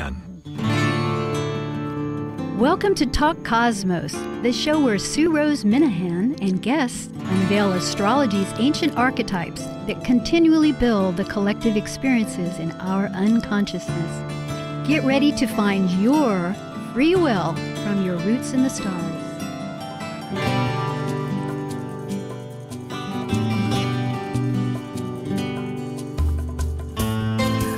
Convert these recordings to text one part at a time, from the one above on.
Minahan. Welcome to Talk Cosmos, the show where Sue Rose Minahan and guests unveil astrology's ancient archetypes that continually build the collective experiences in our unconsciousness. Get ready to find your free will from your roots in the stars.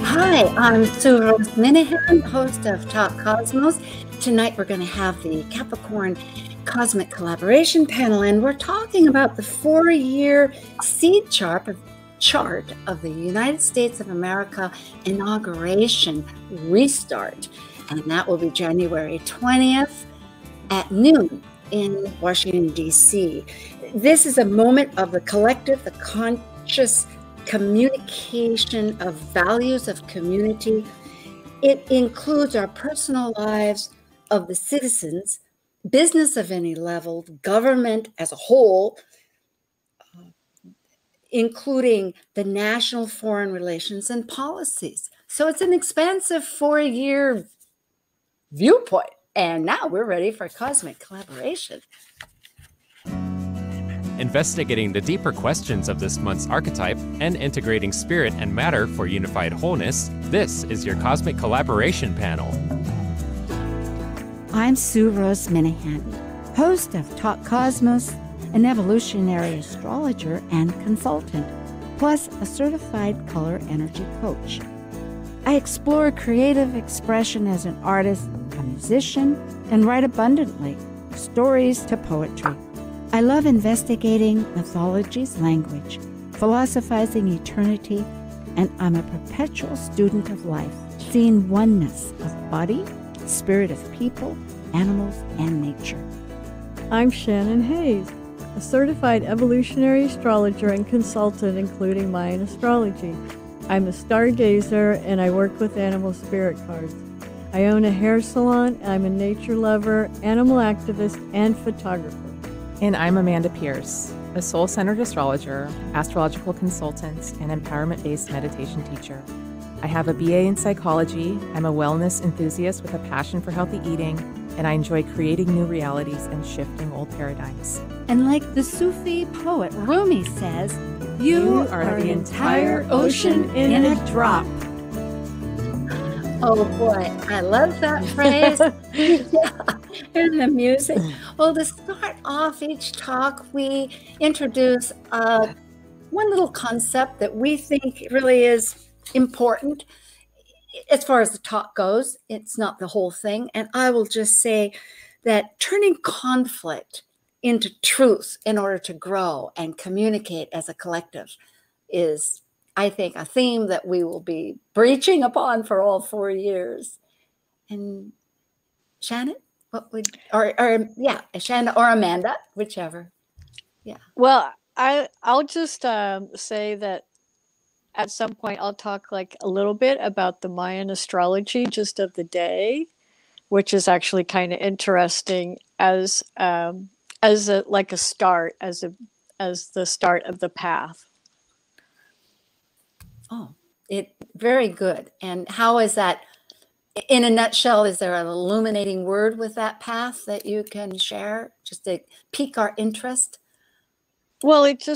Hi, I'm Sue Rose Minahan, host of Talk Cosmos. Tonight we're going to have the Capricorn Cosmic Collaboration panel, and we're talking about the 4-year seed chart of the United States of America Inauguration Restart. And that will be January 20th at noon in Washington, D.C. This is a moment of the collective, the conscious communication of values of community. It includes our personal lives of the citizens, business of any level, government as a whole, including the national foreign relations and policies. So it's an expansive 4-year viewpoint. And now we're ready for cosmic collaboration. Investigating the deeper questions of this month's archetype and integrating spirit and matter for unified wholeness, this is your Cosmic Collaboration Panel. I'm Sue Rose Minahan, host of Talk Cosmos, an evolutionary astrologer and consultant, plus a certified color energy coach. I explore creative expression as an artist, a musician, and write abundantly, stories to poetry. I love investigating mythology's language, philosophizing eternity, and I'm a perpetual student of life, seeing oneness of body, spirit of people, animals, and nature. I'm Shannon Hayes, a certified evolutionary astrologer and consultant, including Mayan astrology. I'm a stargazer, and I work with animal spirit cards. I own a hair salon, I'm a nature lover, animal activist, and photographer. And I'm Amanda Pierce, a soul-centered astrologer, astrological consultant, and empowerment-based meditation teacher. I have a BA in psychology, I'm a wellness enthusiast with a passion for healthy eating, and I enjoy creating new realities and shifting old paradigms. And like the Sufi poet Rumi says, you are the entire ocean in a drop. Oh boy, I love that phrase. Yeah, and the music. Well, to start off each talk, we introduce one little concept that we think really is important as far as the talk goes. It's not the whole thing. And I will just say that turning conflict into truth in order to grow and communicate as a collective is, I think, a theme that we will be breaching upon for all 4 years. And Shannon, what would, Shannon or Amanda, whichever. Yeah. Well, I'll just say that at some point I'll talk like a little bit about the Mayan astrology just of the day, which is actually kind of interesting as the start of the path. Oh, very good. And how is that, in a nutshell, is there an illuminating word with that path that you can share just to pique our interest? Well, it's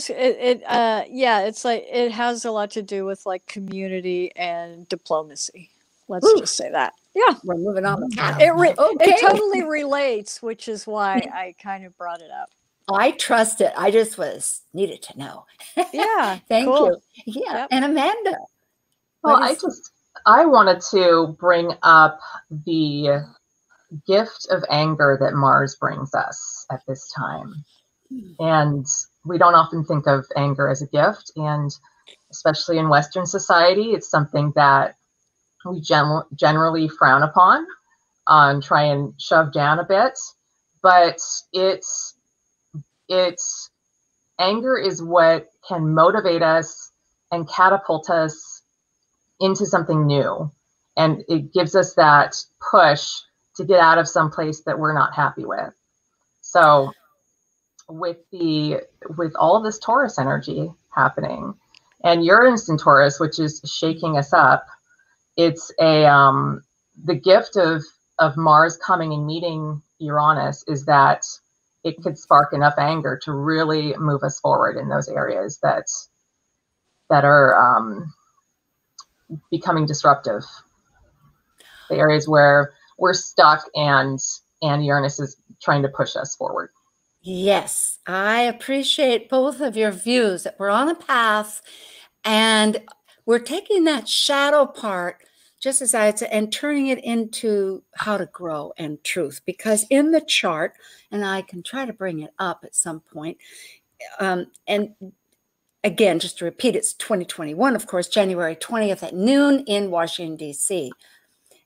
like it has a lot to do with like community and diplomacy. Let's just say that. Yeah, we're moving on the path. It totally relates, which is why I kind of brought it up. I trust it. I just needed to know. Yeah. Thank cool. you. Yeah. Yep. And Amanda. Well, I wanted to bring up the gift of anger that Mars brings us at this time. And we don't often think of anger as a gift. And especially in Western society, it's something that we generally frown upon, try and shove down a bit. But anger is what can motivate us and catapult us into something new. And it gives us that push to get out of some place that we're not happy with. So with all of this Taurus energy happening and Uranus in Taurus, which is shaking us up, it's the gift of Mars coming and meeting Uranus is that it could spark enough anger to really move us forward in those areas that are becoming disruptive. The areas where we're stuck and Uranus is trying to push us forward. Yes, I appreciate both of your views that we're on a path and we're taking that shadow part, just as I said, and turning it into how to grow and truth. Because in the chart, and I can try to bring it up at some point, and again, just to repeat, it's 2021, of course, January 20th at noon in Washington, D.C.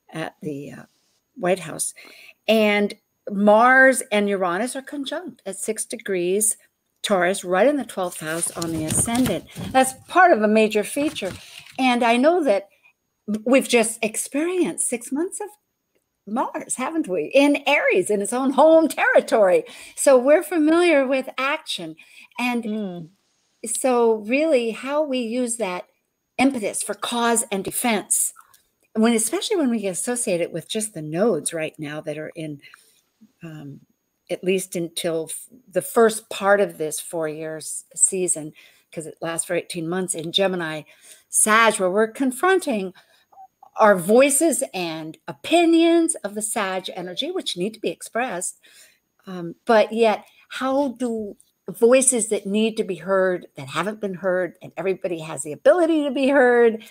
at the White House. And Mars and Uranus are conjunct at 6 degrees Taurus, right in the 12th house on the ascendant. That's part of a major feature. And I know that we've just experienced 6 months of Mars, haven't we? In Aries, in its own home territory. So we're familiar with action. And so really how we use that impetus for cause and defense, especially when we get associated with just the nodes right now that are in, at least until the first part of this 4 years season, because it lasts for 18 months in Gemini, Sag, where we're confronting our voices and opinions of the Sag energy, which need to be expressed. But yet, how do voices that need to be heard, that haven't been heard, and everybody has the ability to be heard,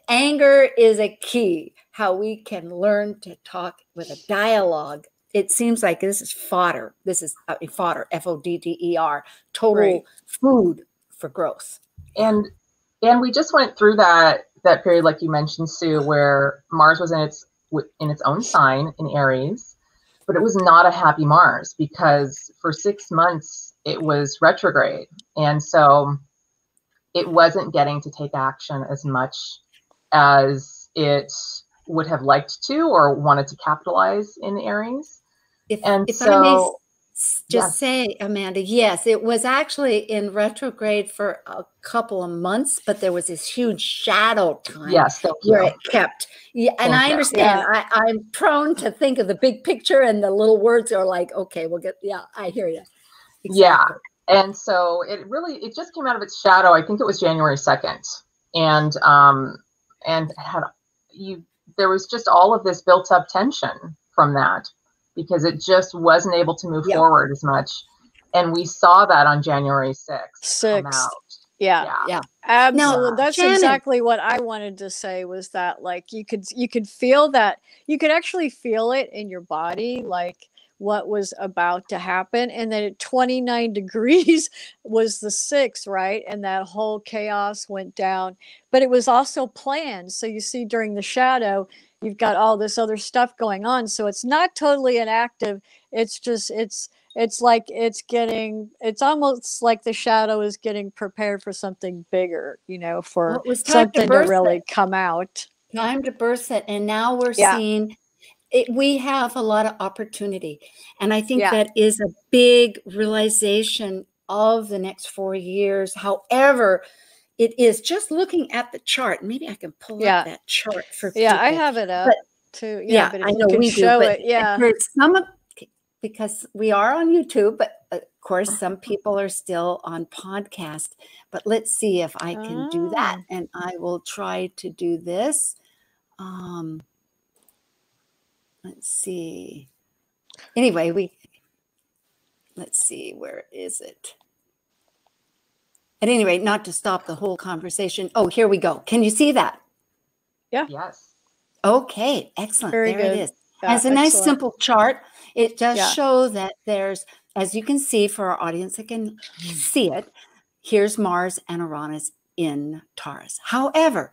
anger is a key, how we can learn to talk with a dialogue. It seems like this is fodder. This is fodder, F-O-D-D-E-R, total food for growth. And we just went through that period, like you mentioned, Sue, where Mars was in its own sign in Aries, but it was not a happy Mars because for 6 months it was retrograde. And so it wasn't getting to take action as much as it would have liked to or wanted to capitalize in Aries. If I may just say, Amanda, yes, it was actually in retrograde for a couple of months, but there was this huge shadow time where it kept. Yeah, and I understand. Yeah. I'm prone to think of the big picture, and the little words are like, okay, we'll get. Yeah, I hear you. Exactly. Yeah, and so it just came out of its shadow. I think it was January 2nd, and there was just all of this built up tension from that, because it just wasn't able to move forward as much. And we saw that on January 6th. Come out. Yeah. Absolutely. No, that's Shannon. Exactly what I wanted to say, was that like you could feel that, you could actually feel it in your body, like what was about to happen. And then at 29 degrees was the 6th, right? And that whole chaos went down, but it was also planned. So you see during the shadow, you've got all this other stuff going on. So it's not totally inactive. It's just, it's like it's almost like the shadow is getting prepared for something bigger, for something to really come out. Time to burst it. And now we're seeing it. We have a lot of opportunity. And I think that is a big realization of the next 4 years. However, it is just looking at the chart. Maybe I can pull up that chart for people. Yeah, I have it up too. Yeah, but I know we show it. Yeah, because we are on YouTube, but of course some people are still on podcast. But let's see if I can do that, and I will try to do this. Let's see. Anyway, let's see, where is it? At any rate, not to stop the whole conversation. Oh, here we go. Can you see that? Yeah. Yes. Okay, excellent. Very there good. It is. Yeah, it's a nice, simple chart. It does show that there's, as you can see for our audience that can see it, here's Mars and Uranus in Taurus. However,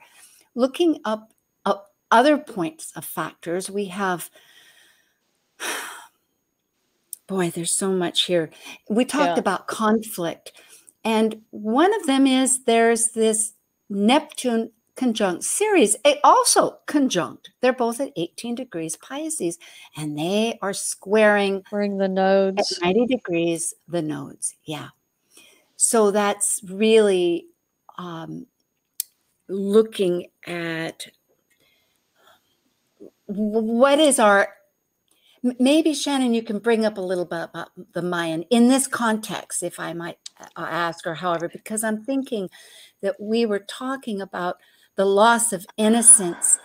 looking up other points of factors, we have, boy, there's so much here. We talked about conflict. And one of them is there's this Neptune conjunct Ceres, also conjunct. They're both at 18 degrees Pisces, and they are squaring the nodes at 90 degrees, the nodes. Yeah. So that's really looking at what is our, maybe Shannon, you can bring up a little bit about the Mayan in this context, if I might ask, or however, because I'm thinking that we were talking about the loss of innocence.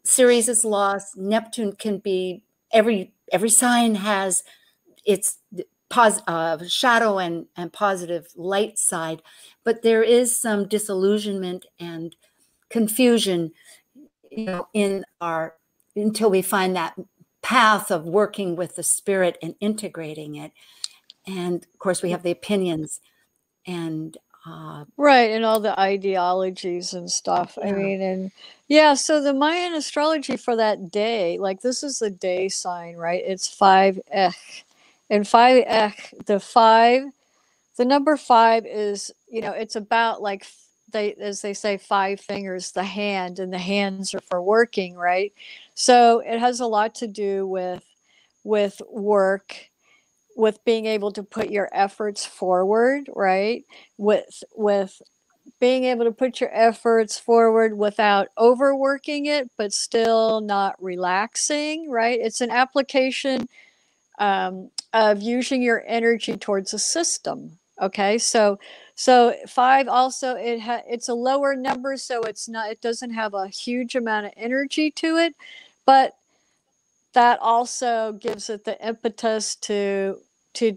Ceres is lost. Neptune can be, every sign has its shadow and positive light side, but there is some disillusionment and confusion, in our, until we find that path of working with the spirit and integrating it. And of course, we have the opinions and right, and all the ideologies and stuff. Yeah. I mean, and yeah, so the Mayan astrology for that day, like this is the day sign, right? It's 5 and 5 the number 5 is, it's about like as they say, 5 fingers, the hand, and the hands are for working, right? So it has a lot to do with work, with being able to put your efforts forward, right? With being able to put your efforts forward without overworking it, but still not relaxing, right? It's an application of using your energy towards a system. Okay, so 5 also, it's a lower number, so it doesn't have a huge amount of energy to it, but that also gives it the impetus to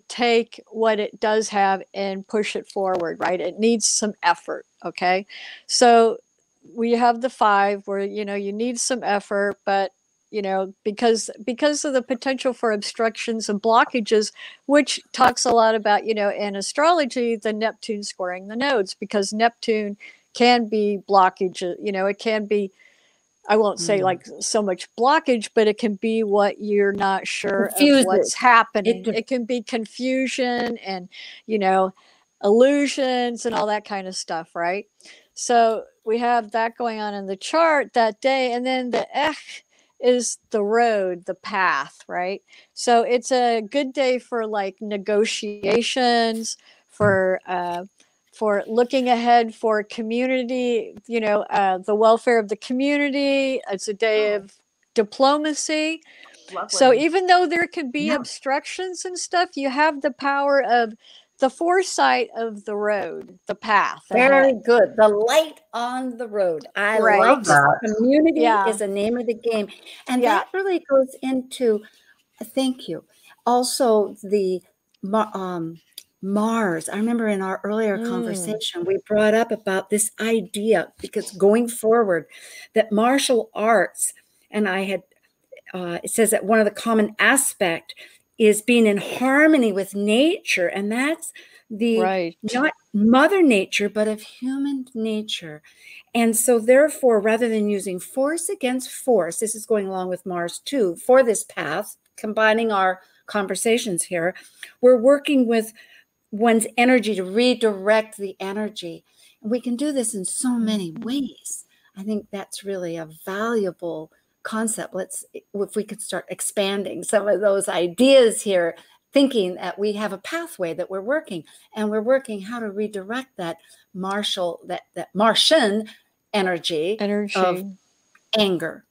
take what it does have and push it forward, right? It needs some effort. Okay, so we have the 5 where you need some effort, but because of the potential for obstructions and blockages, which talks a lot about, in astrology, the Neptune squaring the nodes, because Neptune can be blockage, it can be, I won't say like so much blockage, but it can be what you're not sure of what's happening. It can be confusion and, illusions and all that kind of stuff, right? So we have that going on in the chart that day. And then the is the road, the path, right? So it's a good day for like negotiations, for looking ahead for community, the welfare of the community. It's a day of diplomacy. Lovely. So even though there can be obstructions and stuff, you have the power of the foresight of the road, the path. Very good. The light on the road. I like that. Community is the name of the game. And that really goes into, thank you. Also, the Mars. I remember in our earlier conversation, we brought up about this idea, because going forward, that martial arts, and I had, it says that one of the common aspect is being in harmony with nature. And that's not Mother Nature, but of human nature. And so therefore, rather than using force against force, this is going along with Mars too, for this path, combining our conversations here, we're working with one's energy to redirect the energy. And we can do this in so many ways. I think that's really a valuable concept. If we could start expanding some of those ideas here, thinking that we have a pathway that we're working, and we're working how to redirect that Martian energy of anger.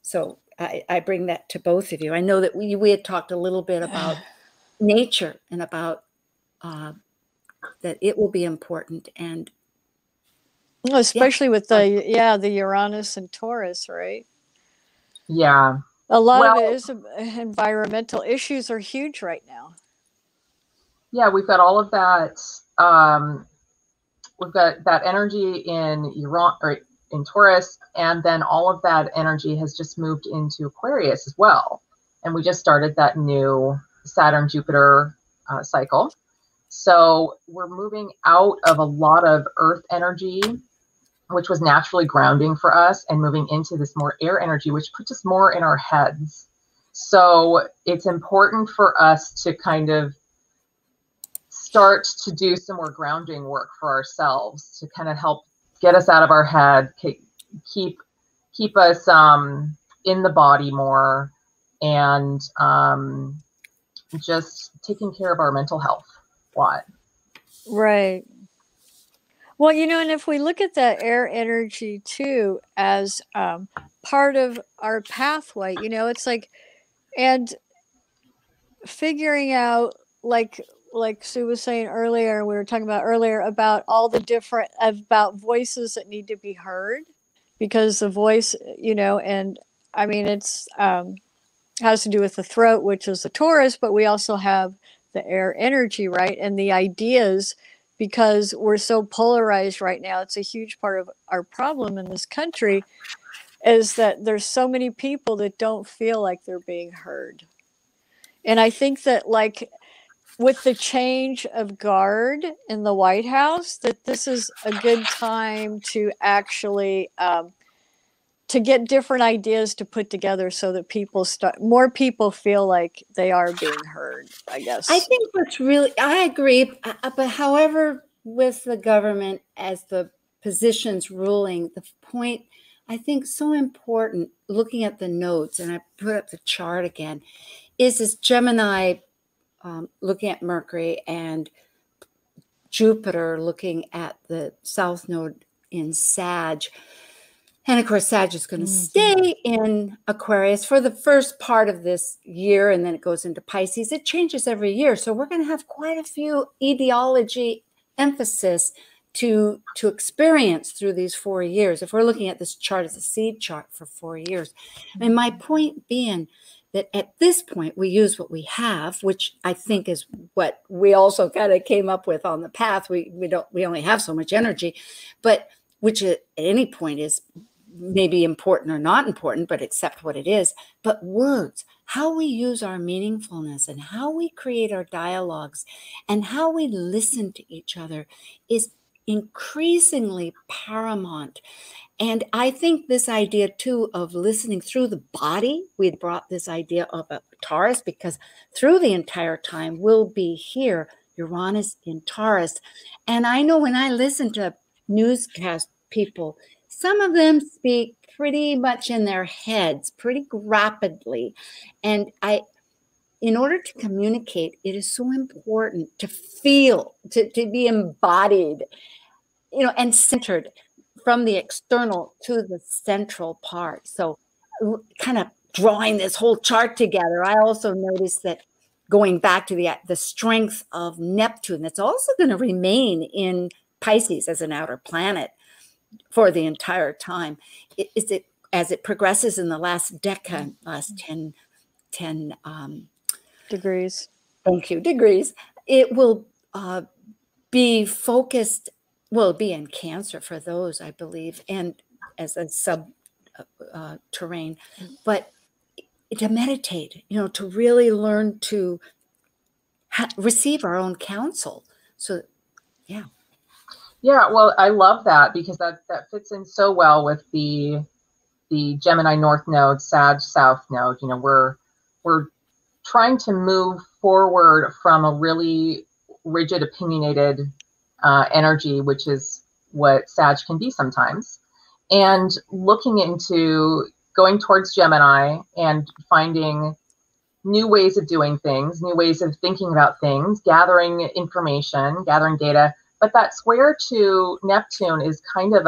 So I bring that to both of you. I know that we had talked a little bit about nature and about that it will be important, and especially with the Uranus and Taurus, right? Yeah. A lot of it is environmental issues are huge right now. Yeah, we've got all of that. We've got that energy in in Taurus, and then all of that energy has just moved into Aquarius as well. And we just started that new Saturn-Jupiter cycle. So we're moving out of a lot of earth energy, which was naturally grounding for us, and moving into this more air energy, which puts us more in our heads. So it's important for us to kind of start to do some more grounding work for ourselves to kind of help get us out of our head, keep us in the body more, and just taking care of our mental health a lot. Right. Well, and if we look at that air energy too as part of our pathway, it's like, and figuring out, like Sue was saying earlier, we were talking about earlier about all the different, about voices that need to be heard, because the voice, and I mean, it's has to do with the throat, which is the Taurus, but we also have the air energy, right? And the ideas, because we're so polarized right now, it's a huge part of our problem in this country, is that there's so many people that don't feel like they're being heard. And I think that, like, with the change of guard in the White House, that this is a good time to actually to get different ideas to put together, so that more people feel like they are being heard, I guess. I think I agree. But however, with the government as the positions ruling, the point I think so important, looking at the notes, and I put up the chart again, is this Gemini looking at Mercury and Jupiter looking at the South Node in Sag. And of course, Sag is going to stay in Aquarius for the first part of this year, and then it goes into Pisces. It changes every year. So we're going to have quite a few ideology emphasis to experience through these 4 years. If we're looking at this chart as a seed chart for 4 years. And my point being that at this point, we use what we have, which I think is what we also kind of came up with on the path. We only have so much energy, but which at any point is maybe important or not important, but accept what it is. But words, how we use our meaningfulness and how we create our dialogues and how we listen to each other is increasingly paramount. And I think this idea too of listening through the body, we brought this idea of a Taurus, because through the entire time we'll be here, Uranus in Taurus. And I know when I listen to newscast people, some of them speak pretty much in their heads, pretty rapidly. And in order to communicate, it is so important to feel, to be embodied, and centered from the external to the central part. So kind of drawing this whole chart together, I also noticed that going back to the strength of Neptune, that's also going to remain in Pisces as an outer planet for the entire time. As it progresses in the last decade, last 10 degrees. Thank you, degrees. It will be focused, will be in Cancer for those, I believe, and as a sub terrain, but to meditate, to really learn to receive our own counsel. So, yeah. Yeah, well, I love that, because that fits in so well with the Gemini North Node, Sag South Node. We're trying to move forward from a really rigid, opinionated energy, which is what Sag can be sometimes, and looking into going towards Gemini and finding new ways of doing things, new ways of thinking about things, gathering information, gathering data. But that square to Neptune is kind of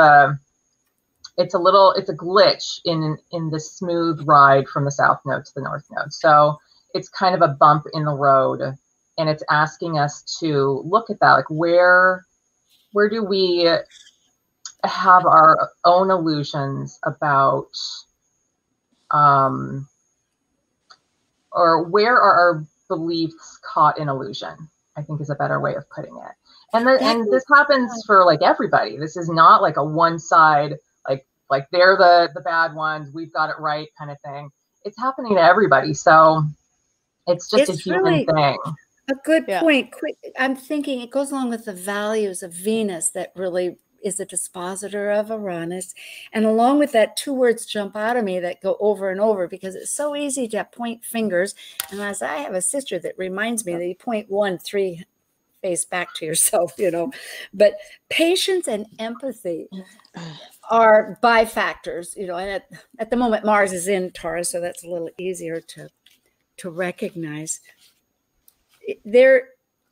it's a glitch in the smooth ride from the South Node to the North Node. So it's kind of a bump in the road, and it's asking us to look at that, like where do we have our own illusions about, or where are our beliefs caught in illusion, I think is a better way of putting it. And this happens for like everybody. This is not like a one side, like they're the bad ones, we've got it right kind of thing. It's happening to everybody. So it's just a human thing. A good point. I'm thinking it goes along with the values of Venus that really is a dispositor of Uranus. And along with that, two words jump out of me that go over and over, because it's so easy to point fingers. And as I have a sister that reminds me that you point 1, 3 face back to yourself, But patience and empathy are bifactors, and at the moment Mars is in Taurus, so that's a little easier to recognize.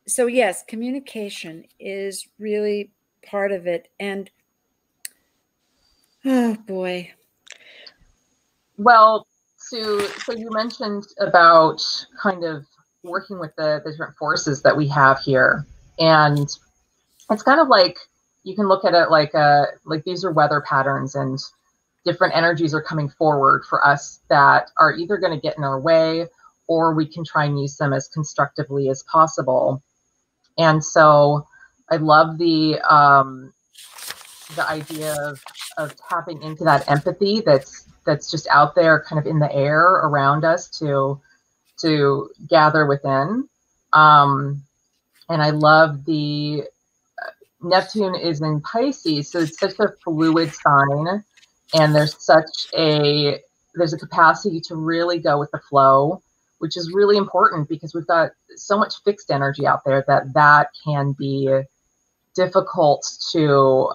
So yes, communication is really part of it. And oh boy. Well, Sue, so you mentioned about kind of working with the different forces that we have here. And it's kind of like, you can look at it like these are weather patterns, and different energies are coming forward for us that are either going to get in our way, or we can try and use them as constructively as possible. And so I love the idea of tapping into that empathy that's just out there, kind of in the air around us, to gather within. And I love the Neptune is in Pisces, so it's such a fluid sign, and there's a capacity to really go with the flow, which is really important because we've got so much fixed energy out there that can be difficult to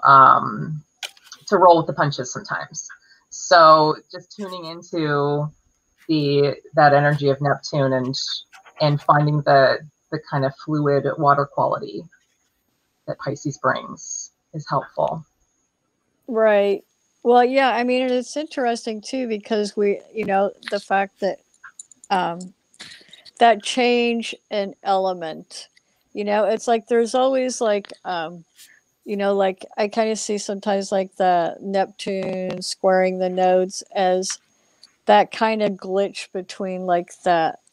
roll with the punches sometimes. So just tuning into that energy of Neptune and finding the kind of fluid water quality that Pisces brings is helpful. Right. Well, yeah, I mean, and it's interesting too, because the fact that that change in element, it's like there's always like, like I kind of see sometimes like the Neptune squaring the nodes as that kind of glitch between like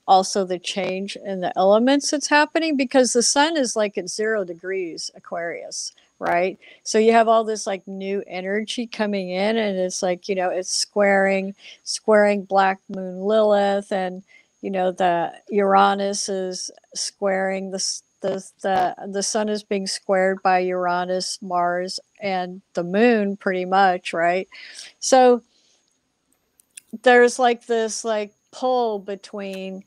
also the change in the elements that's happening, because the sun is like at 0 degrees Aquarius, right? So you have all this like new energy coming in, and it's like, it's squaring Black Moon Lilith, and the Uranus is squaring the sun is being squared by Uranus, Mars, and the moon, pretty much, right? So there's like this like pull between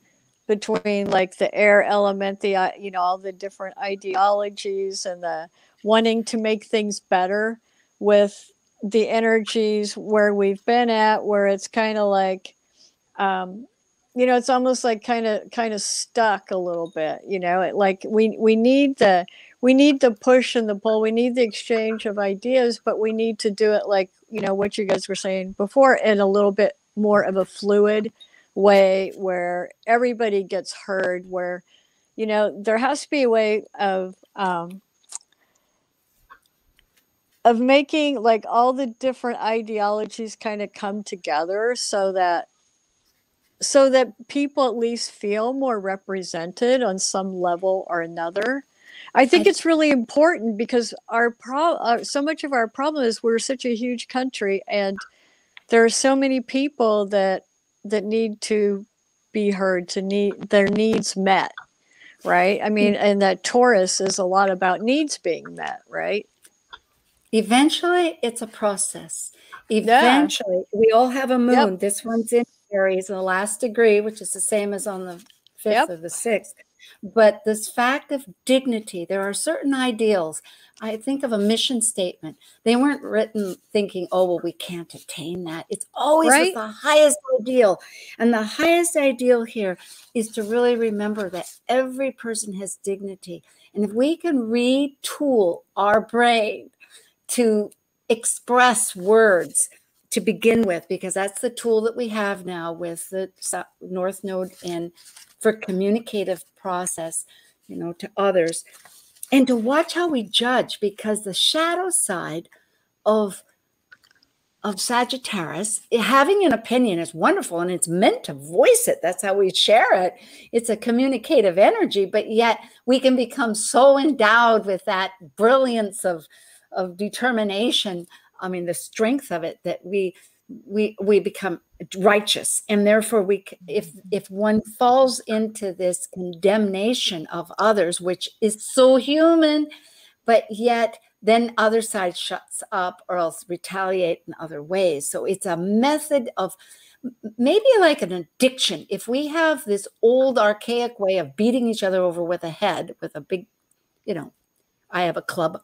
like the air element, the all the different ideologies, and the wanting to make things better with the energies where we've been at, where it's kind of like it's almost like kind of stuck a little bit, like we need the push and the pull, we need the exchange of ideas, but we need to do it like what you guys were saying before, in a little bit more of a fluid way, where everybody gets heard, where there has to be a way of making like all the different ideologies kind of come together, so that people at least feel more represented on some level or another. I think it's really important, because so much of our problem is we're such a huge country, and there are so many people that need to be heard, their needs met, right? I mean, and that Taurus is a lot about needs being met, right? Eventually, it's a process. Eventually, we all have a moon. Yep. This one's in Aries in the last degree, which is the same as on the 5th or the 6th. But this fact of dignity, there are certain ideals. I think of a mission statement. They weren't written thinking, oh, well, we can't attain that. It's always with the highest ideal. And the highest ideal here is to really remember that every person has dignity. And if we can retool our brain to express words to begin with, because that's the tool that we have now with the North Node in for communicative process, to others, and to watch how we judge, because the shadow side of Sagittarius, having an opinion is wonderful, and it's meant to voice it. That's how we share it. It's a communicative energy, but yet we can become so endowed with that brilliance of determination. I mean, the strength of it, that we become righteous, and therefore if one falls into this condemnation of others, which is so human, but yet then other side shuts up or else retaliate in other ways. So it's a method of maybe like an addiction. If we have this old archaic way of beating each other over with a head, with a big, I have a club,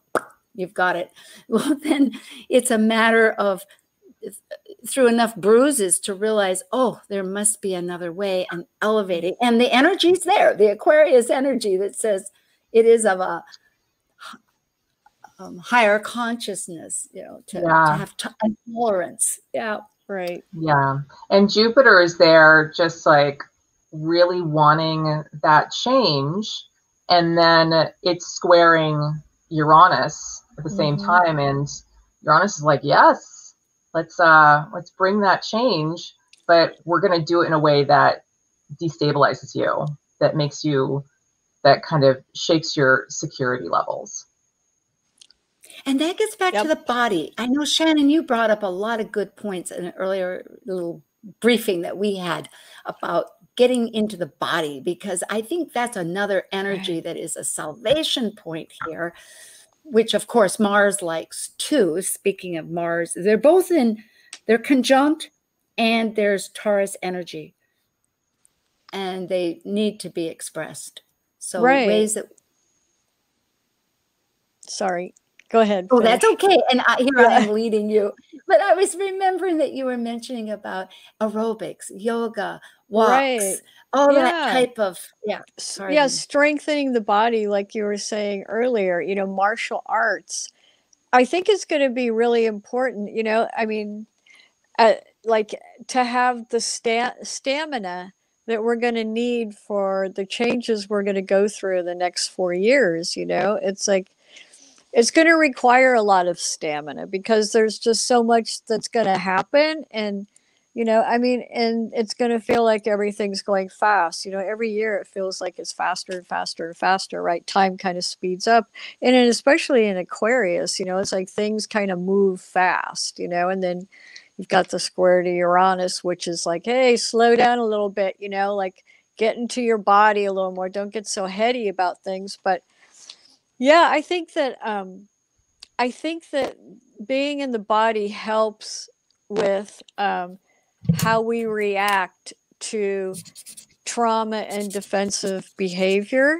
you've got it. Well, then it's a matter of through enough bruises to realize, oh, there must be another way, and elevating. And the energy's there, the Aquarius energy that says it is of higher consciousness, to have tolerance. Yeah. Right. Yeah. And Jupiter is there just like really wanting that change. And then it's squaring Uranus at the same time. And Uranus is like, yes, let's bring that change, but we're going to do it in a way that destabilizes you, that kind of shakes your security levels. And that gets back to the body. I know, Shannon, you brought up a lot of good points in an earlier little briefing that we had about getting into the body, because I think that's another energy that is a salvation point here, which of course Mars likes too. Speaking of Mars, they're conjunct, and there's Taurus energy, and they need to be expressed. So ways that... Sorry. Go ahead. Oh, that's okay. And I am leading you. But I was remembering that you were mentioning about aerobics, yoga, walks, all that type of, strengthening the body, like you were saying earlier, martial arts, I think is going to be really important. I mean, like to have the stamina that we're going to need for the changes we're going to go through the next 4 years. It's like, it's going to require a lot of stamina, because there's just so much that's going to happen. And, and it's going to feel like everything's going fast. Every year it feels like it's faster and faster and faster, right? Time kind of speeds up. And especially in Aquarius, it's like things kind of move fast, and then you've got the square to Uranus, which is like, hey, slow down a little bit, like get into your body a little more. Don't get so heady about things. But yeah, I think that being in the body helps with how we react to trauma and defensive behavior.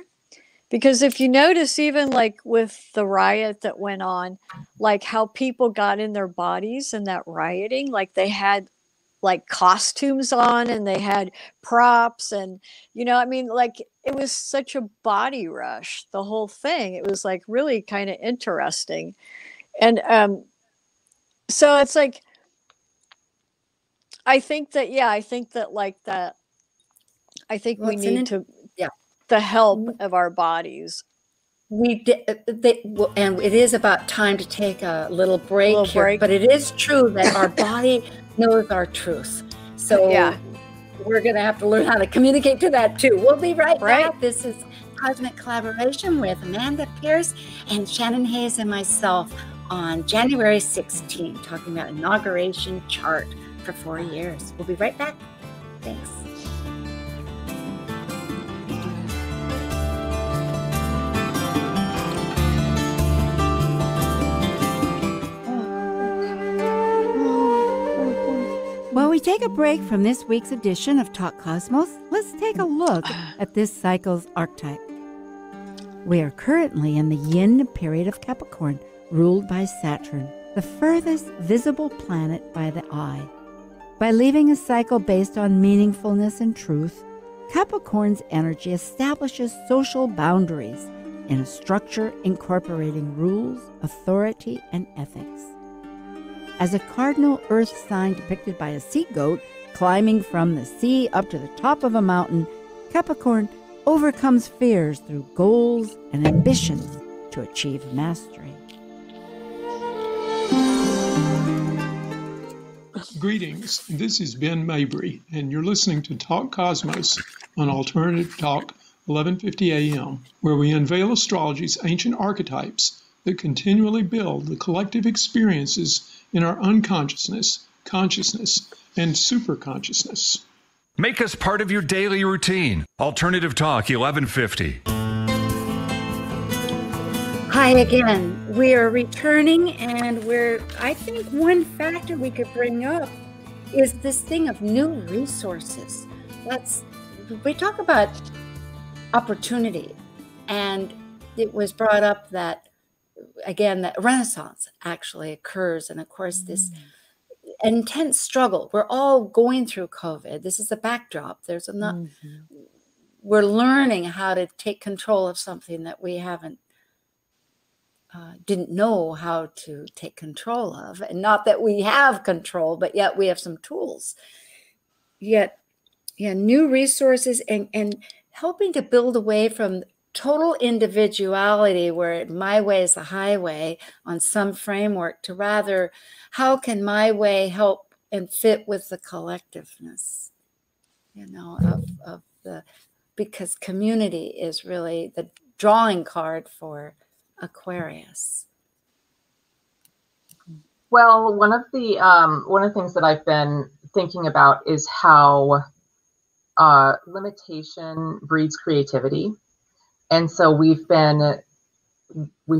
Because if you notice, even like with the riot that went on, like how people got in their bodies in that rioting, like they had like costumes on and they had props, and like it was such a body rush, the whole thing. It was like really kind of interesting. And so it's like, I think that we need the help of our bodies. And it is about time to take a little break here, but it is true that our body knows our truth. So we're going to have to learn how to communicate to that too. We'll be right back. This is Cosmic Collaboration with Amanda Pierce and Shannon Hayes and myself on January 16th, talking about Inauguration chart for 4 years. We'll be right back. Thanks. While we take a break from this week's edition of Talk Cosmos, let's take a look at this cycle's archetype. We are currently in the yin period of Capricorn, ruled by Saturn, the furthest visible planet by the eye. By leaving a cycle based on meaningfulness and truth, Capricorn's energy establishes social boundaries in a structure incorporating rules, authority, and ethics. As a cardinal earth sign depicted by a sea goat climbing from the sea up to the top of a mountain, Capricorn overcomes fears through goals and ambitions to achieve mastery. Greetings, this is Ben Mabry, and you're listening to Talk Cosmos on Alternative Talk 1150 AM, where we unveil astrology's ancient archetypes that continually build the collective experiences in our unconsciousness, consciousness, and superconsciousness. Make us part of your daily routine. Alternative Talk 1150. Hi again. We are returning, and I think one factor we could bring up is this thing of new resources. We talk about opportunity, and it was brought up that, again, that Renaissance actually occurs. And of course, this intense struggle. We're all going through COVID. This is a backdrop. We're learning how to take control of something that we haven't didn't know how to take control of. And not that we have control, but yet we have some tools. Yet, yeah, new resources and helping to build away from total individuality, where my way is the highway on some framework, to rather, how can my way help and fit with the collectiveness, of the, because community is really the drawing card for Aquarius. Well, one of the things that I've been thinking about is how limitation breeds creativity, and so we've been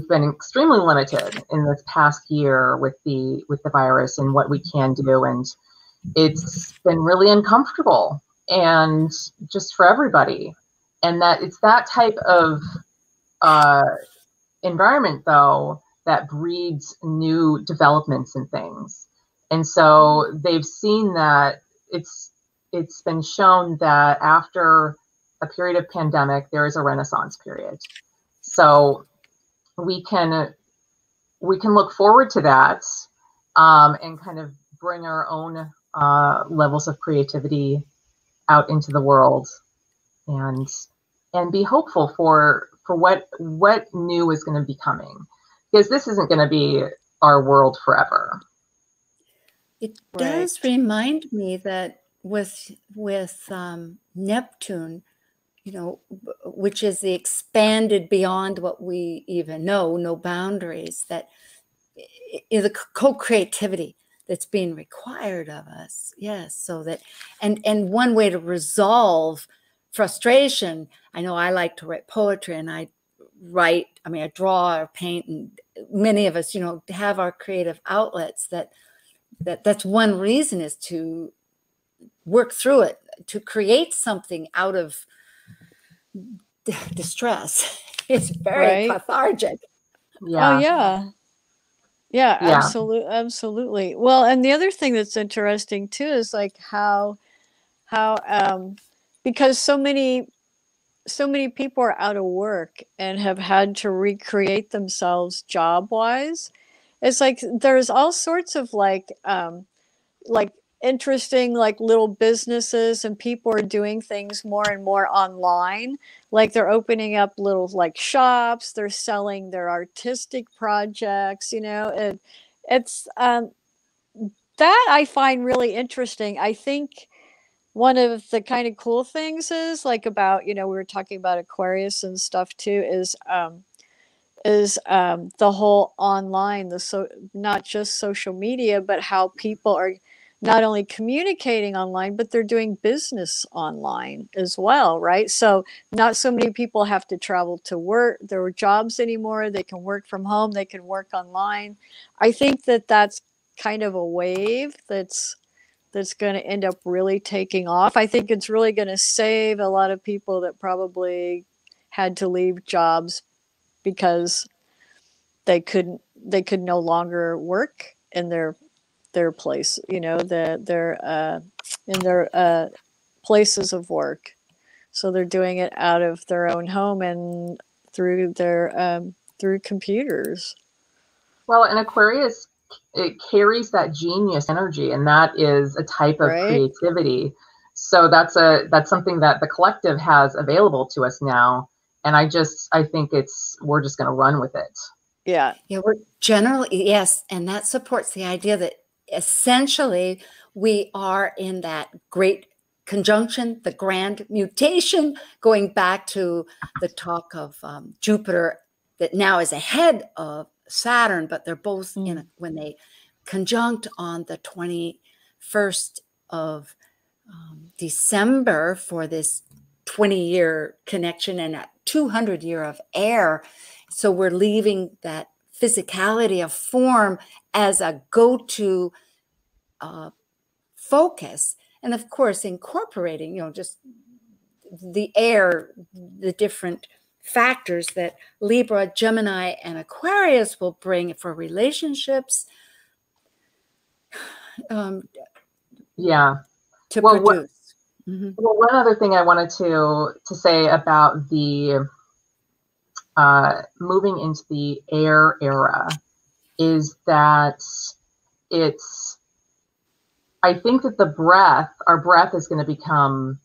extremely limited in this past year with the virus and what we can do, and it's been really uncomfortable, and just for everybody, and that it's that type of environment, though, that breeds new developments and things. And so they've seen that it's been shown that after a period of pandemic, there is a renaissance period. So we can look forward to that, and kind of bring our own levels of creativity out into the world, and be hopeful for what new is going to be coming, because this isn't going to be our world forever. It does remind me that with Neptune, which is the expanded beyond what we even know, no boundaries, that is the co-creativity that's being required of us. Yes, so that, and one way to resolve frustration, I know I like to write poetry, and I draw or paint, and many of us, have our creative outlets, that's one reason, is to work through it, to create something out of distress. It's very cathartic. Yeah. Oh, yeah. Yeah, absolutely. Well, and the other thing that's interesting too is like how because so many people are out of work and have had to recreate themselves job-wise. It's like there's all sorts of like interesting like little businesses, and people are doing things more and more online. Like they're opening up little like shops, they're selling their artistic projects, it's that I find really interesting. I think one of the kind of cool things is like about, we were talking about Aquarius and stuff too, is the whole online, not just social media, but how people are not only communicating online, but they're doing business online as well, right? So not so many people have to travel to work their jobs anymore. They can work from home. They can work online. I think that that's kind of a wave that's going to end up really taking off. I think it's really going to save a lot of people that probably had to leave jobs because they could no longer work in their place, in their places of work. So they're doing it out of their own home and through computers. Well, and Aquarius, it carries that genius energy, and that is a type of creativity. So that's something that the collective has available to us now. And I think we're just going to run with it. Yeah. Yeah, we're generally, yes. And that supports the idea that essentially we are in that great conjunction, the grand mutation, going back to the talk of Jupiter that now is ahead of Saturn, but they're both when they conjunct on the 21st of December for this 20-year connection and a 200-year of air. So we're leaving that physicality of form as a go-to focus. And of course, incorporating, just the air, the different factors that Libra, Gemini, and Aquarius will bring for relationships. To produce. Well, one other thing I wanted to say about the moving into the air era is that I think that our breath is going to become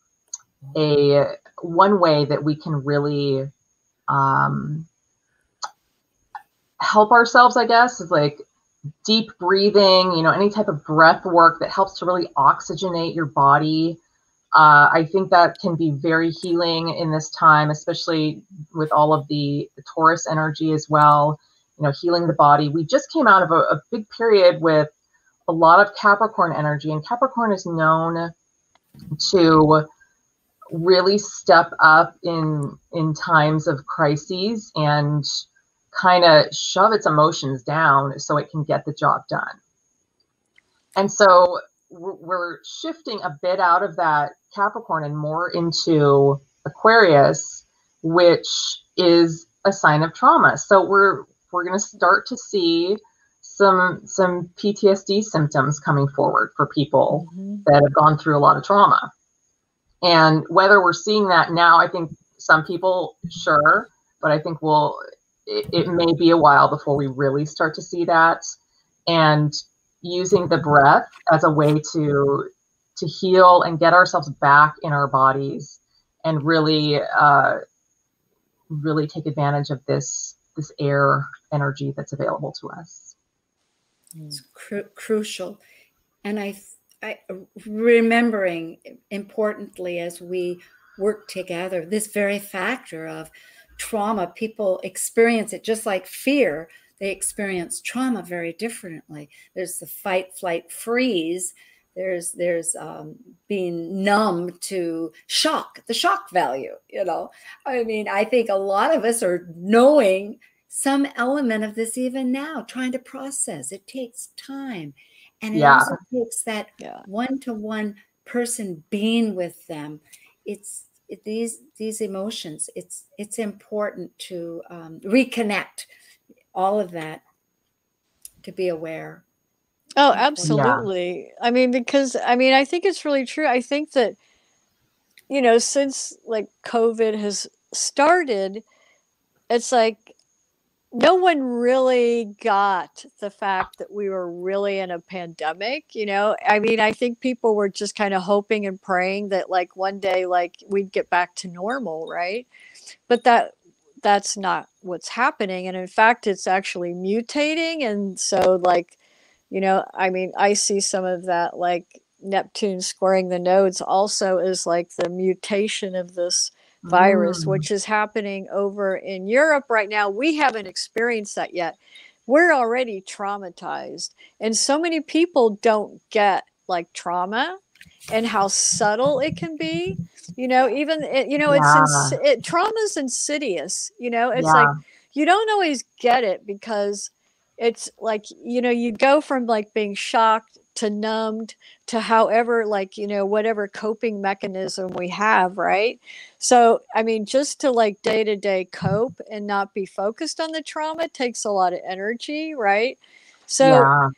one way that we can really help ourselves, I guess, is like deep breathing, any type of breath work that helps to really oxygenate your body. I think that can be very healing in this time, especially with all of the Taurus energy as well, healing the body. We just came out of a big period with a lot of Capricorn energy, and Capricorn is known to really step up in times of crises and kind of shove its emotions down so it can get the job done. And so we're shifting a bit out of that Capricorn and more into Aquarius, which is a sign of trauma. So we're going to start to see some PTSD symptoms coming forward for people that have gone through a lot of trauma. And whether we're seeing that now, I think some people, sure, but I think it may be a while before we really start to see that. And using the breath as a way to heal and get ourselves back in our bodies and really take advantage of this air energy that's available to us. It's crucial. And I remembering importantly as we work together, this very factor of trauma, people experience it just like fear. They experience trauma very differently. There's the fight, flight, freeze. There's being numb to shock, the shock value, I mean, I think a lot of us are knowing some element of this even now, trying to process. It takes time. And it also takes that one-to-one person being with them. These emotions, it's important to reconnect all of that, to be aware. Oh, absolutely. Yeah. I mean, because I think it's really true. I think that, since like COVID has started, it's like no one really got the fact that we were really in a pandemic, I think people were just kind of hoping and praying that like one day, like we'd get back to normal. Right. But that's not what's happening. And in fact, it's actually mutating. And so like, I see some of that, like Neptune squaring the nodes also is like the mutation of this virus, which is happening over in Europe right now. We haven't experienced that yet. We're already traumatized. And so many people don't get like trauma and how subtle it can be. Trauma's insidious. It's like you don't always get it because it's like, you go from like being shocked to numbed to however, like, whatever coping mechanism we have. Right. So, just to like day to day cope and not be focused on the trauma takes a lot of energy. Right. So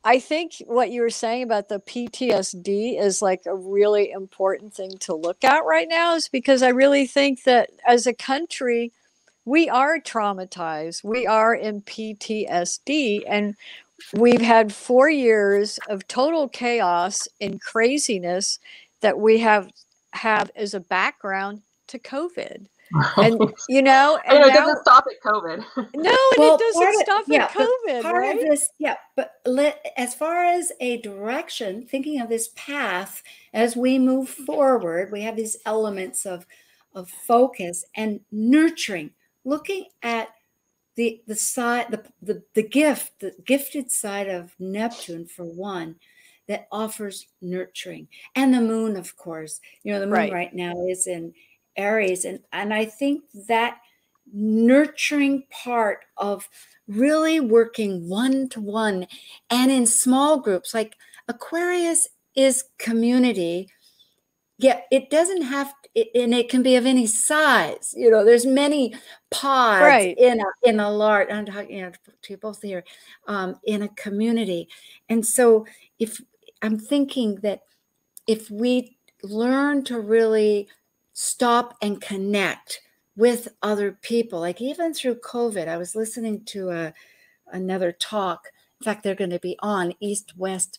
I think what you were saying about the PTSD is like a really important thing to look at right now, is because I really think that as a country, we are traumatized. We are in PTSD, and we've had 4 years of total chaos and craziness that we have as a background to COVID. And it doesn't stop at COVID. No, it doesn't stop at COVID. Part of this, but as far as a direction, thinking of this path as we move forward, we have these elements of focus and nurturing. Looking at the side, the gifted side of Neptune, for one, that offers nurturing, and the moon, of course. The moon right now is in Aries, and I think that nurturing part of really working one-to-one and in small groups, like Aquarius is community. Yeah, it doesn't have, and it can be of any size. There's many pods in a large. I'm talking to both here, in a community, and so I'm thinking that if we learn to really stop and connect with other people. Like even through COVID, I was listening to another talk. In fact, they're going to be on East-West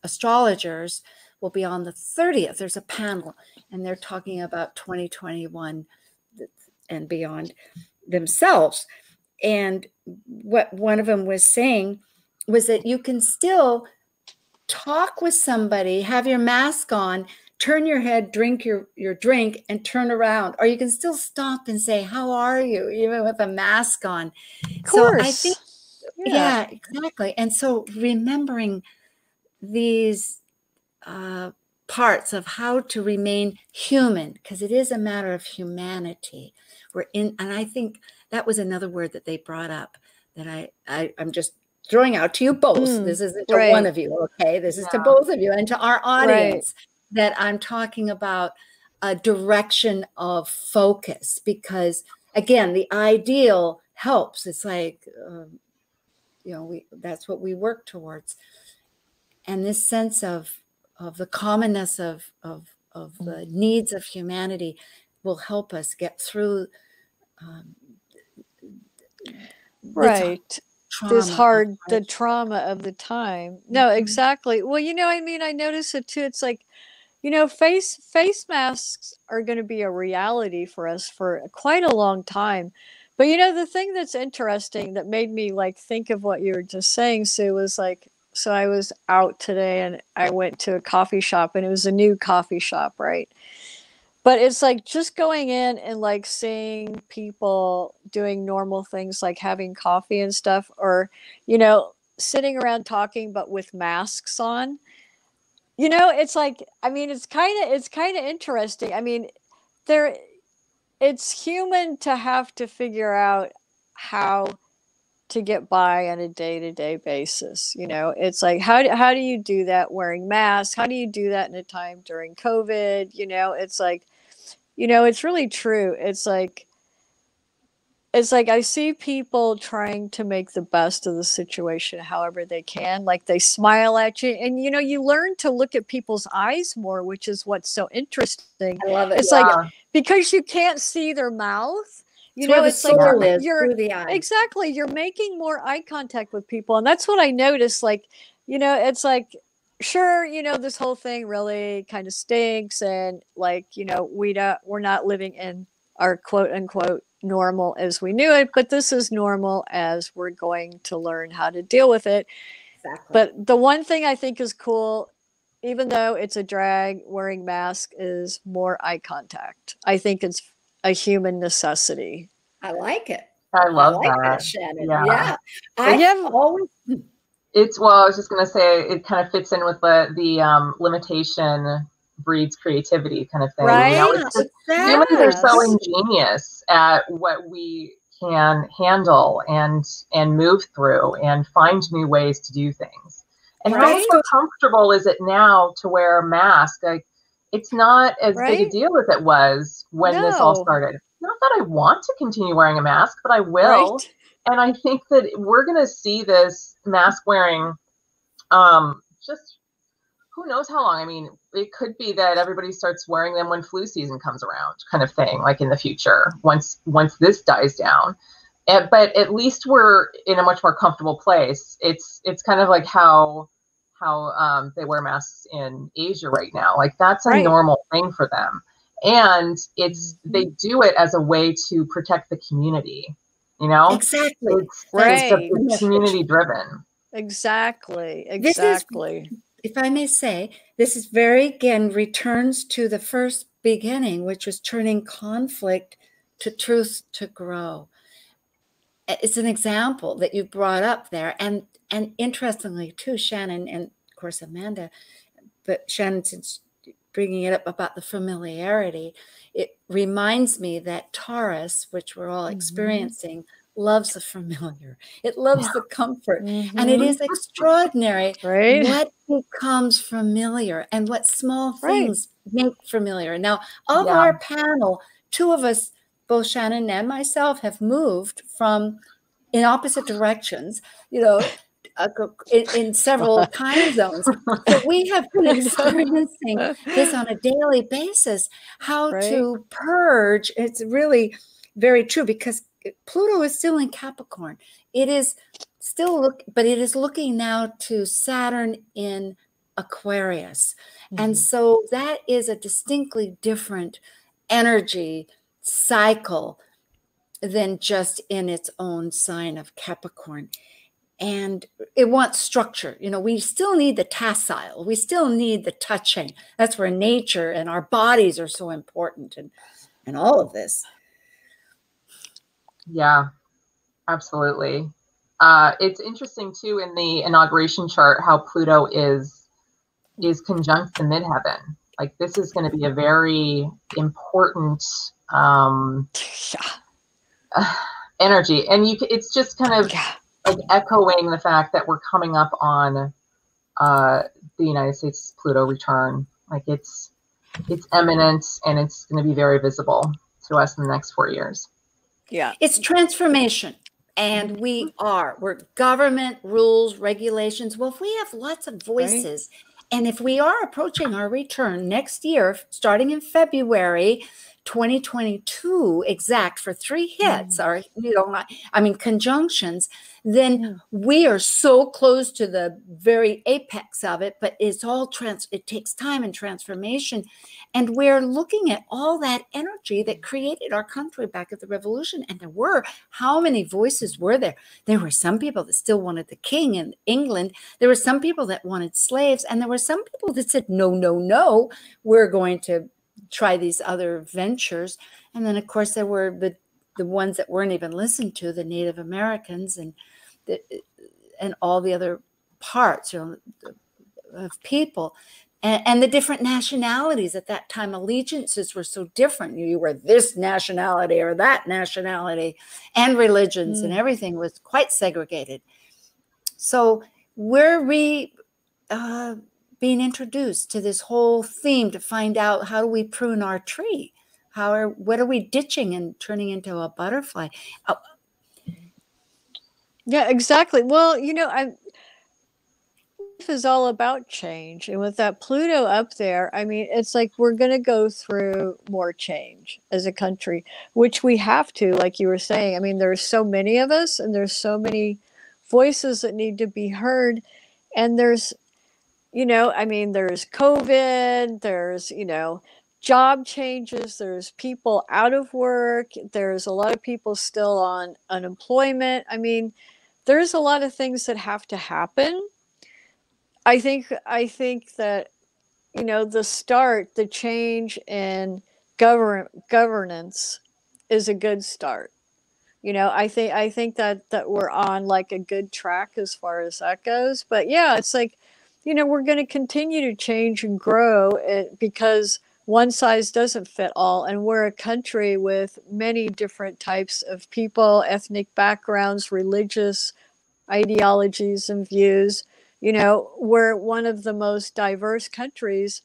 astrologers will be on the 30th. There's a panel, and they're talking about 2021 and beyond themselves. And what one of them was saying was that you can still talk with somebody, have your mask on, turn your head, drink your drink, and turn around. Or you can still stop and say, how are you, even with a mask on. Of course. So I think, yeah, exactly. And so remembering these parts of how to remain human, because it is a matter of humanity. And I think that was another word that they brought up that I'm just throwing out to you both. This isn't to one of you, okay? This is to both of you and to our audience, that I'm talking about a direction of focus, because again, the ideal helps. It's like, that's what we work towards. And this sense of the commonness of the needs of humanity will help us get through the trauma of the time. No, exactly. Well, I mean, I notice it too. It's like, face masks are going to be a reality for us for quite a long time. But the thing that's interesting that made me like think of what you were just saying, Sue, was like, so I was out today and I went to a coffee shop, and it was a new coffee shop, right? But it's like just going in and like seeing people doing normal things like having coffee and stuff, or, sitting around talking, but with masks on. It's like, I mean, it's kind of interesting. I mean, it's human to have to figure out how to get by on a day-to-day basis. It's like, how do you do that wearing masks? How do you do that in a time during COVID? It's like, it's really true. It's like I see people trying to make the best of the situation however they can. Like they smile at you, and you learn to look at people's eyes more, which is what's so interesting. I love it. It's like, because you can't see their mouth, it's like you're through the eye. Exactly, you're making more eye contact with people. And that's what I noticed. Like, it's like, sure, this whole thing really kind of stinks, and like, we're not living in our quote unquote normal as we knew it, but this is normal as we're going to learn how to deal with it. Exactly. But the one thing I think is cool, even though it's a drag, wearing masks, is more eye contact. I think it's a human necessity. I like it. I love that. Shannon. Yeah. I was just going to say, it kind of fits in with the limitation breeds creativity kind of thing. Right. Humans are so ingenious at what we can handle and move through and find new ways to do things. And how much more comfortable is it now to wear a mask? Like, it's not as big a deal as it was when this all started. Not that I want to continue wearing a mask, but I will. Right. And I think that we're going to see this mask wearing just who knows how long. I mean, it could be that everybody starts wearing them when flu season comes around, kind of thing, like in the future, once this dies down. But at least we're in a much more comfortable place. It's kind of like how they wear masks in Asia right now. Like that's a normal thing for them. And they do it as a way to protect the community, Exactly. It's community driven. Exactly. If I may say, this is again, returns to the first beginning, which was turning conflict to truth to grow. It's an example that you brought up there. And interestingly too, Shannon, and of course Amanda, but Shannon, since bringing it up about the familiarity, it reminds me that Taurus, which we're all experiencing, loves the familiar. It loves the comfort. And it is extraordinary what becomes familiar and what small things make familiar. Now, of our panel, two of us, both Shannon and myself, have moved in opposite directions, in several time zones. So we have been experiencing this on a daily basis, how to purge. It's really very true because Pluto is still in Capricorn. It is still but it is looking now to Saturn in Aquarius. And so that is a distinctly different energy cycle than just in its own sign of Capricorn. And it wants structure. You know, we still need the tactile. We still need the touching. That's where nature and our bodies are so important and all of this. Yeah, absolutely. It's interesting too in the inauguration chart how Pluto is conjunct the midheaven. Like this is going to be a very important energy, and it's just kind of like echoing the fact that we're coming up on the United States Pluto return. Like it's imminent, and it's going to be very visible to us in the next 4 years. Yeah, it's transformation. And we're government, rules, regulations. Well, if we have lots of voices, and if we are approaching our return next year, starting in February 2022, exact for 3 hits, or, conjunctions, then we are so close to the very apex of it, but it's all it takes time and transformation. And we're looking at all that energy that created our country back at the revolution. And how many voices were there? There were some people that still wanted the king in England. There were some people that wanted slaves. And there were some people that said, no, no, no, we're going to try these other ventures. And then, of course, there were the ones that weren't even listened to, the Native Americans and all the other parts, of people. And the different nationalities at that time, allegiances were so different. You were this nationality or that nationality, and religions and everything was quite segregated. So we're being introduced to this whole theme to find out, how do we prune our tree? What are we ditching and turning into a butterfly? Yeah, exactly. Well, life is all about change, and with that Pluto up there, it's like we're going to go through more change as a country, which we have to, like you were saying. There's so many of us, and there's so many voices that need to be heard, and there's there's COVID, there's job changes, there's people out of work, there's a lot of people still on unemployment. There's a lot of things that have to happen. I think that, the change in governance is a good start. I think that we're on like a good track as far as that goes. But yeah, it's like, we're going to continue to change and grow because one size doesn't fit all. And we're a country with many different types of people, ethnic backgrounds, religious ideologies and views. We're one of the most diverse countries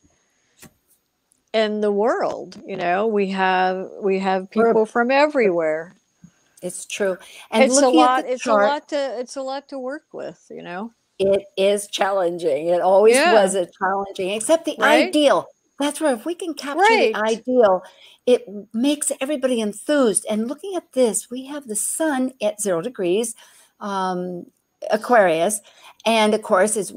in the world. We have people from everywhere. It's true. And it's a lot to work with, It is challenging. It always was challenging, except the ideal. That's where if we can capture the ideal, it makes everybody enthused. And looking at this, we have the sun at 0 degrees, Aquarius, and of course,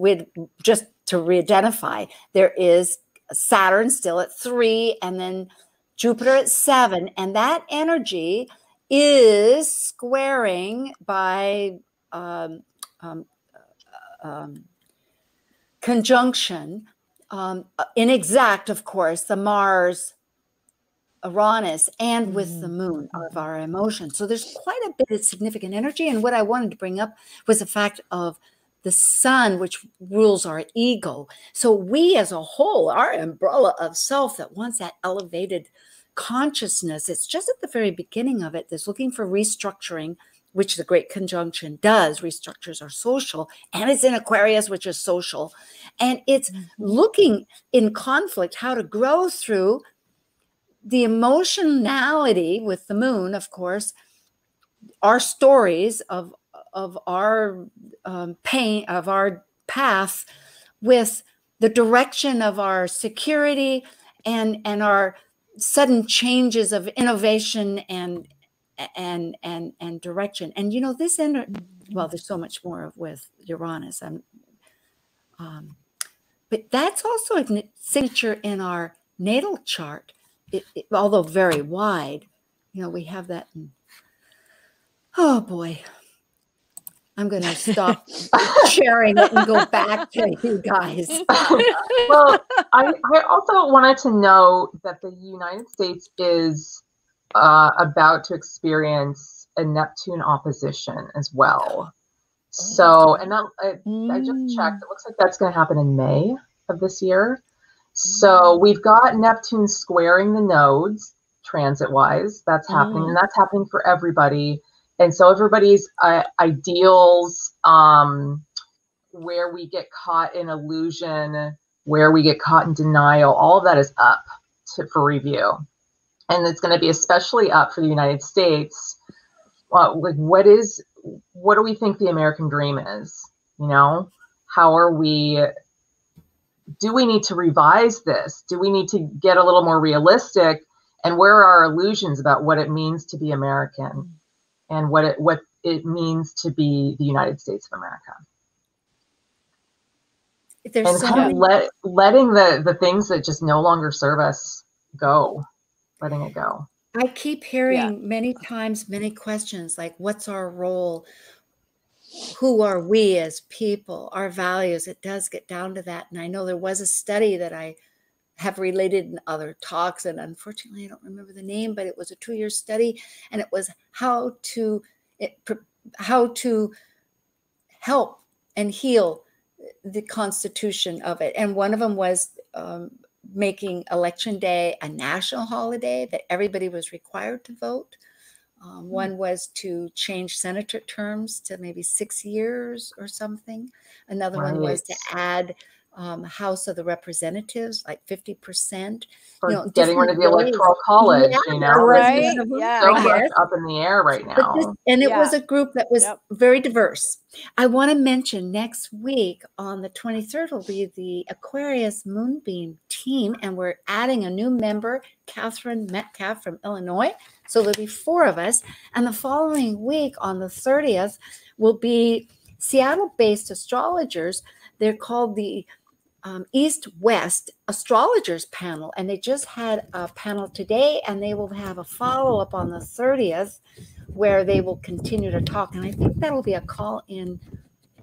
just to re-identify, there is Saturn still at 3, and then Jupiter at 7, and that energy is squaring by conjunction, inexact, of course, the Mars, Uranus, and with the moon of our emotions. So there's quite a bit of significant energy. And what I wanted to bring up was the fact of the sun, which rules our ego. So we as a whole, our umbrella of self that wants that elevated consciousness, it's just at the very beginning of it, that's looking for restructuring, which the Great Conjunction does, restructures our social, and it's in Aquarius, which is social. And it's looking in conflict how to grow through the emotionality with the moon, of course, our stories of our pain, of our path, with the direction of our security and our sudden changes of innovation and direction. And you know, this well, there's so much more with Uranus. But that's also a signature in our natal chart. Although very wide, you know, we have that. Oh boy, I'm going to stop sharing it and go back to you guys. Well, I also wanted to know that the United States is about to experience a Neptune opposition as well. So, and that, I just checked, it looks like that's going to happen in May of this year. So we've got Neptune squaring the nodes transit-wise. That's happening, and that's happening for everybody. And so everybody's ideals, where we get caught in illusion, where we get caught in denial, all of that is up for review. And it's going to be especially up for the United States. What do we think the American dream is? You know, how are we, do we need to revise this? Do we need to get a little more realistic? And where are our illusions about what it means to be American and what it means to be the United States of America? There's and so kind of letting the things that just no longer serve us go, letting it go. I keep hearing many times, many questions like, what's our role? Who are we as people? Our values. It does get down to that. And I know there was a study that I have related in other talks, and unfortunately I don't remember the name, but it was a 2-year study, and it was how to help and heal the constitution of it. And one of them was making Election Day a national holiday that everybody was required to vote. One was to change senator terms to maybe 6 years or something. Another one was to add House of the Representatives, like 50%. Or getting rid of the Electoral College, you know, right? So much up in the air right now. It was a group that was very diverse. I want to mention next week on the 23rd will be the Aquarius Moonbeam team, and we're adding a new member, Catherine Metcalf from Illinois. So there'll be 4 of us. And the following week on the 30th will be Seattle-based astrologers. They're called the East-West Astrologers Panel, and they just had a panel today, and they will have a follow-up on the 30th where they will continue to talk. And I think that'll be a call-in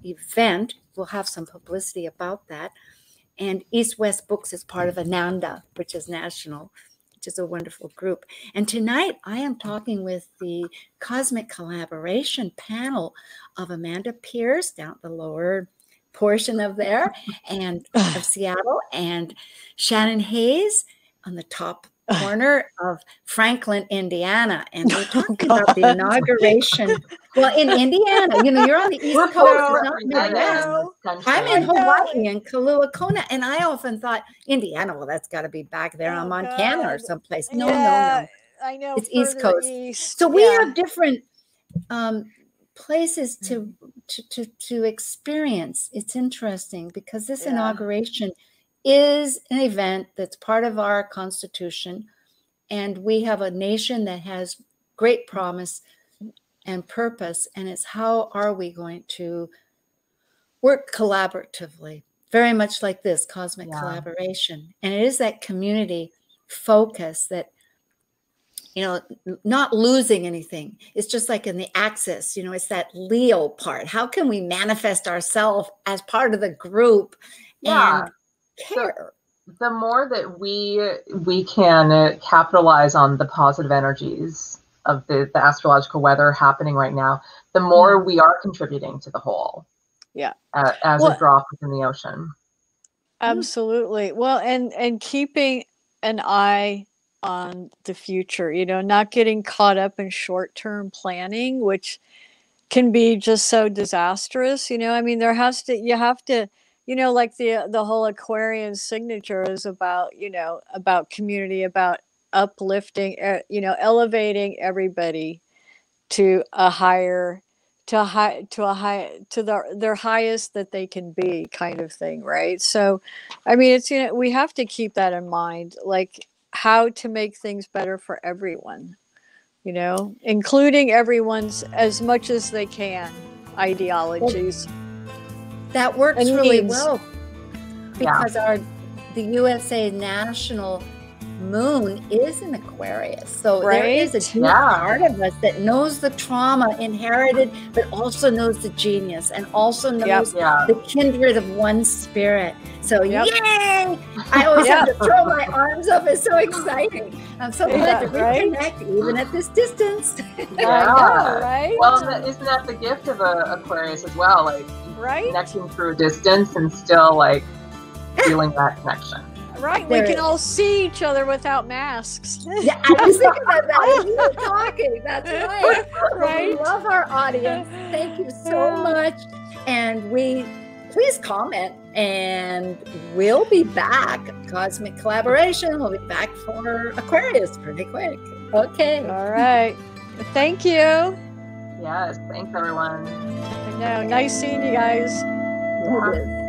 event. We'll have some publicity about that. And East-West Books is part of Ananda, which is national, which is a wonderful group. And tonight I am talking with the Cosmic Collaboration panel of Amanda Pierce down at the lower portion of there, and of Seattle, and Shannon Hayes on the top corner of Franklin, Indiana. And we're talking about the inauguration. Well, in Indiana, you know, you're on the East Coast, not Midwest. I'm in Hawaii in Kailua Kona, and I often thought Indiana, well, that's got to be back there on Montana or someplace. No. I know. It's East Coast. So we have different places to experience. It's interesting because this inauguration is an event that's part of our Constitution, and we have a nation that has great promise and purpose, and it's how are we going to work collaboratively, very much like this cosmic collaboration. And it is that community focus that, you know, not losing anything. It's just like in the axis, you know, it's that Leo part. How can we manifest ourselves as part of the group and care? So the more that we can capitalize on the positive energies of the astrological weather happening right now, the more we are contributing to the whole. Yeah. As a drop within the ocean. Absolutely. Well, and keeping an eye on the future, you know, not getting caught up in short-term planning, which can be just so disastrous. You know, I mean, you have to, you know, like the whole Aquarian signature is about, you know, about community, about uplifting, you know, elevating everybody to a higher their highest that they can be, kind of thing, right? So I mean, it's, we have to keep that in mind, like how to make things better for everyone, including everyone's, as much as they can, ideologies. That works really needs. well because the USA national moon is in Aquarius. So there is a deep part of us that knows the trauma inherited, but also knows the genius and also knows the kindred of one spirit. So yay! I always have to throw my arms up. It's so exciting. I'm so glad to reconnect even at this distance. I know, right? Well, isn't that the gift of Aquarius as well? Like connecting through a distance and still like feeling that connection. Right, we can all see each other without masks. Yeah, I was thinking about that as you were talking. That's right. Right. We love our audience. Thank you so much. And please comment, and we'll be back. Cosmic Collaboration. We'll be back for Aquarius pretty quick. Okay. All right. Thank you. Yes, thanks everyone. I know. Nice seeing you guys. Yeah.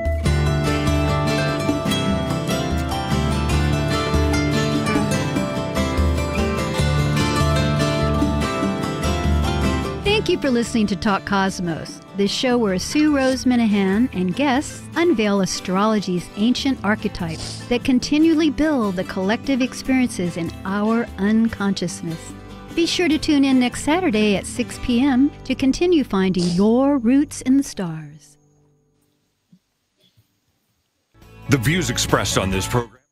Thank you for listening to Talk Cosmos, the show where Sue Rose Minahan and guests unveil astrology's ancient archetypes that continually build the collective experiences in our unconsciousness. Be sure to tune in next Saturday at 6 p.m. to continue finding your roots in the stars. The views expressed on this program